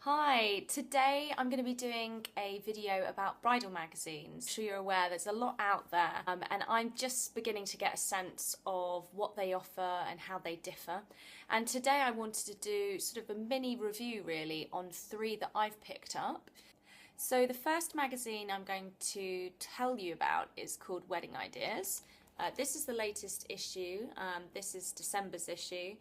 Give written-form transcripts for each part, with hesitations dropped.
Hi, today I'm going to be doing a video about bridal magazines. I'm sure you're aware there's a lot out there and I'm just beginning to get a sense of what they offer and how they differ. And today I wanted to do sort of a mini review really on three that I've picked up. So the first magazine I'm going to tell you about is called Wedding Ideas. This is the latest issue, this is December's issue.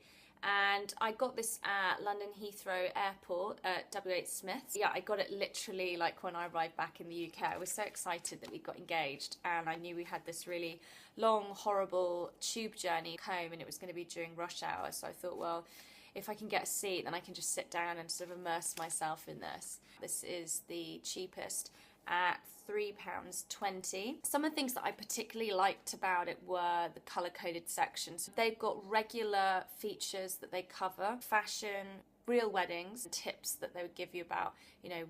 And I got this at London Heathrow Airport at W.H. Smith's. Yeah, I got it literally like when I arrived back in the UK. I was so excited that we got engaged, and I knew we had this really long, horrible tube journey home, and it was going to be during rush hour. So I thought, well, if I can get a seat, then I can just sit down and sort of immerse myself in this. This is the cheapest at £3.20. Some of the things that I particularly liked about it were the colour-coded sections. They've got regular features that they cover, fashion, real weddings, tips that they would give you about,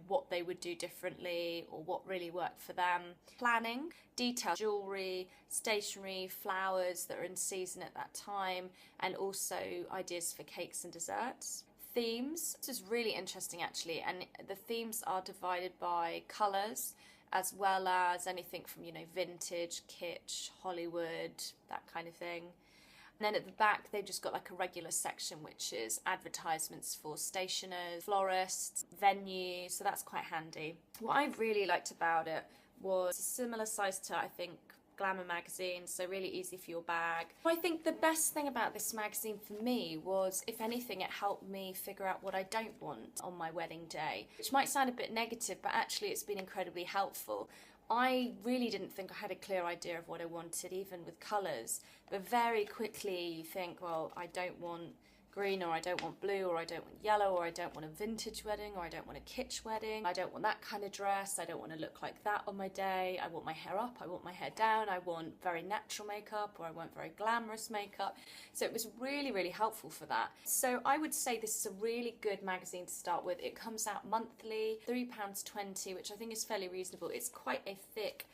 what they would do differently or what really worked for them. Planning, detailed jewellery, stationery, flowers that are in season at that time, and also ideas for cakes and desserts. Themes. This is really interesting actually, and the themes are divided by colours as well as anything from vintage, kitsch, Hollywood, that kind of thing. And then at the back they've just got like a regular section which is advertisements for stationers, florists, venues, so that's quite handy. What I really liked about it was a similar size to, I think, Glamour magazine, so really easy for your bag. I think the best thing about this magazine for me was, if anything, it helped me figure out what I don't want on my wedding day, which might sound a bit negative, but actually it's been incredibly helpful. I really didn't think I had a clear idea of what I wanted, even with colours, but very quickly you think, well, I don't want green, or I don't want blue, or I don't want yellow, or I don't want a vintage wedding, or I don't want a kitsch wedding, I don't want that kind of dress, I don't want to look like that on my day, I want my hair up, I want my hair down, I want very natural makeup, or I want very glamorous makeup. So it was really, really helpful for that. So I would say this is a really good magazine to start with. It comes out monthly, £3.20, which I think is fairly reasonable. It's quite a thick,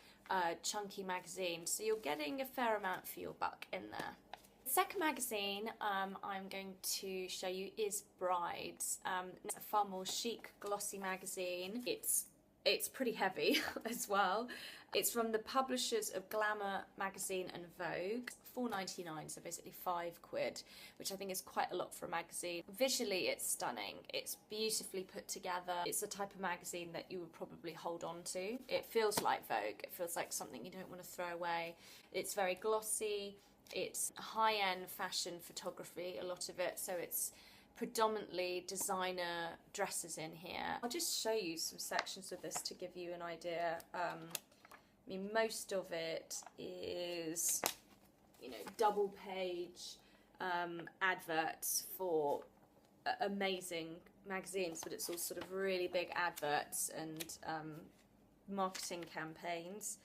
chunky magazine, so you're getting a fair amount for your buck in there. The second magazine I'm going to show you is Brides. It's a far more chic, glossy magazine. It's pretty heavy as well. It's from the publishers of Glamour magazine and Vogue. £4.99, so basically £5, which I think is quite a lot for a magazine. Visually it's stunning, it's beautifully put together. It's the type of magazine that you would probably hold on to. It feels like Vogue, it feels like something you don't want to throw away. It's very glossy. It's high-end fashion photography, a lot of it, so it's predominantly designer dresses in here. I'll just show you some sections of this to give you an idea. I mean, most of it is, double-page adverts for amazing magazines, but it's all sort of really big adverts and marketing campaigns.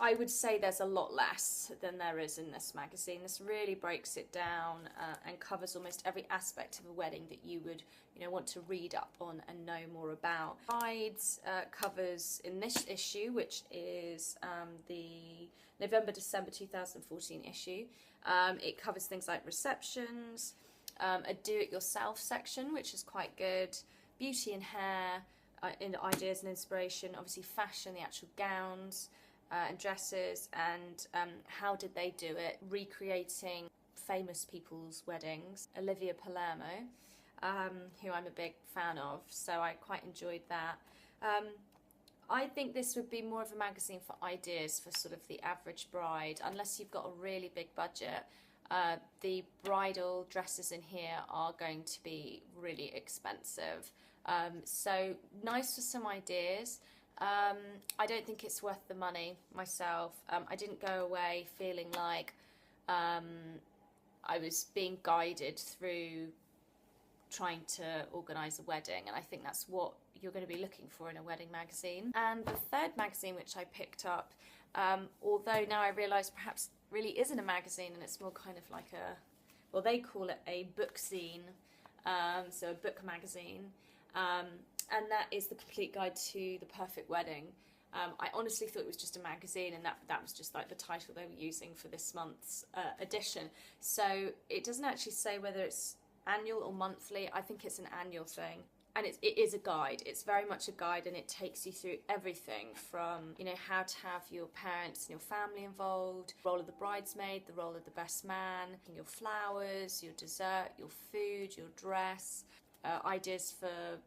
I would say there's a lot less than there is in this magazine. This really breaks it down and covers almost every aspect of a wedding that you would want to read up on and know more about. Brides covers in this issue, which is the November-December 2014 issue. It covers things like receptions, a do-it-yourself section, which is quite good, beauty and hair, ideas and inspiration, obviously fashion, the actual gowns, and dresses, and how did they do it, recreating famous people's weddings. Olivia Palermo, who I'm a big fan of, so I quite enjoyed that. I think this would be more of a magazine for ideas for sort of the average bride, unless you've got a really big budget. The bridal dresses in here are going to be really expensive, so nice for some ideas. I don't think it's worth the money myself. I didn't go away feeling like I was being guided through trying to organise a wedding, and I think that's what you're going to be looking for in a wedding magazine. And the third magazine which I picked up, although now I realise perhaps really isn't a magazine and it's more kind of like well, they call it a book zine, so a book magazine. And that is The Complete Guide to the Perfect Wedding. I honestly thought it was just a magazine, and that was just like the title they were using for this month's edition. So it doesn't actually say whether it's annual or monthly. I think it's an annual thing. and it is a guide. It's very much a guide, and it takes you through everything from, you know, how to have your parents and your family involved, the role of the bridesmaid, the role of the best man, your flowers, your dessert, your food, your dress, ideas for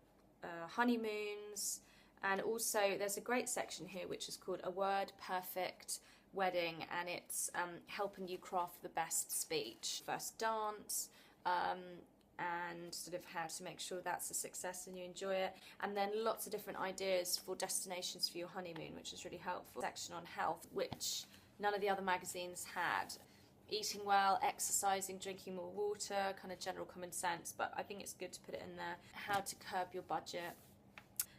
honeymoons. And also there's a great section here which is called A Word Perfect Wedding, and it's helping you craft the best speech, first dance, and sort of how to make sure that's a success and you enjoy it. And then lots of different ideas for destinations for your honeymoon, which is really helpful. Section on health, which none of the other magazines had. Eating well, exercising, drinking more water, kind of general common sense, but I think it's good to put it in there. How to curb your budget,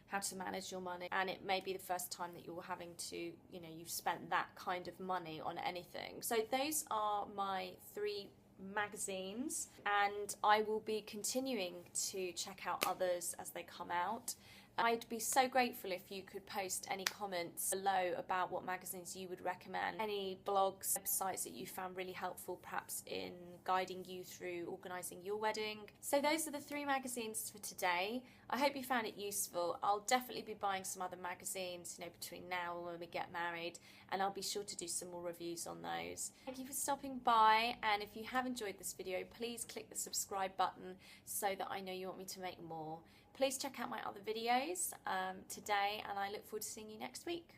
how to manage your money, and it may be the first time that you're having to, you know, you've spent that kind of money on anything. So those are my 3 magazines, and I will be continuing to check out others as they come out. I'd be so grateful if you could post any comments below about what magazines you would recommend, any blogs, websites that you found really helpful perhaps in guiding you through organising your wedding. So those are the 3 magazines for today. I hope you found it useful. I'll definitely be buying some other magazines, you know, between now and when we get married, and I'll be sure to do some more reviews on those. Thank you for stopping by, and if you have enjoyed this video, please click the subscribe button so that I know you want me to make more. Please check out my other videos today, and I look forward to seeing you next week.